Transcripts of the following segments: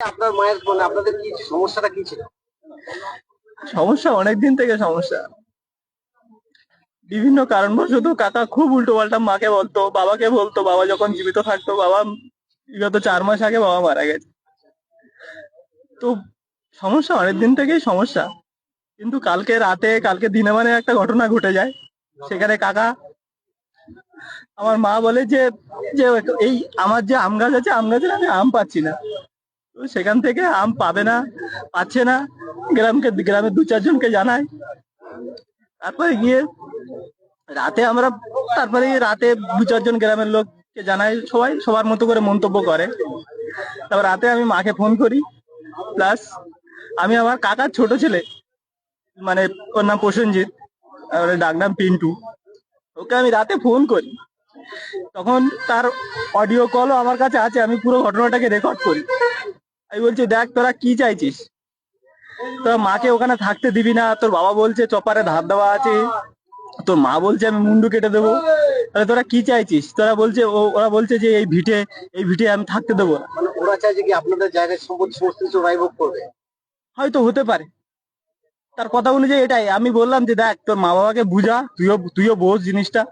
আপনার মায়ের মানে আপনাদের কি সমস্যাটা কি ছিল? সমস্যা অনেকদিন থেকে সমস্যা। বিভিন্ন কারণবশত কাকা খুব উল্টো পাল্টা মাকে বলতো, বাবাকে বলতো। বাবা যখন জীবিত থাকতো, বাবা বিগত 4 মাস আগে বাবা মারা গেছে। তো সমস্যা অনেকদিন থেকেই সমস্যা। কিন্তু কালকে দিনে মানে একটা ঘটনা ঘটে যায়। সেখানে কাকা, আমার মা বলে যে যে এই আমার যে আম গাছ আছে, আম গাছের আমি আম পাচ্ছি না। তো সেখান থেকে আম পাবে না, পাচ্ছে না। গ্রামের 2-4 জনকে জানায়। তারপরে গিয়ে রাতে আমরা তারপরে রাতে 2-4 জন গ্রামের লোককে জানাই, সবাই সবার মতো করে মন্তব্য করে। তারপর রাতে আমি মাকে ফোন করি। প্লাস আমি আমার কাকার ছোট ছেলে, মানে ওর নাম প্রসেনজিৎ, আর ওর ডাক নাম পিন্টু। ওকে আমি রাতে ফোন করি। তখন তার অডিও কলও আমার কাছে আছে, আমি পুরো ঘটনাটাকে রেকর্ড করি। আমি বলছি, দেখ তোরা কি চাইছিস? তোরা মাকে ওখানে থাকতে দিবি না, তোর বাবা বলছে চপারে ধার দেওয়া আছে, তোর মা বলছে আমি মুন্ডু কেটে দেবো। তাহলে তোরা কি চাইছিস? ওরা বলছে যে এই ভিটে আমি থাকতে দেবো না। মানে ওরা চাইছে কি আপনাদের জায়গায় সম্পত্তি সমস্ত কিছু রাইভ করবে? হয়তো হতে পারে, তার কথা অনুযায়ী এটাই। আমি বললাম যে দেখ, তোর মা বাবাকে বুঝা, তুইও বোঝ জিনিসটা।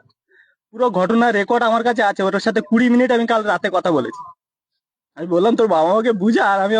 পুরো ঘটনা রেকর্ড আমার কাছে আছে, ওটার সাথে 20 মিনিট আমি কাল রাতে কথা বলেছি। আমি বললাম তোর বাবা মাকে বুঝা, আর আমি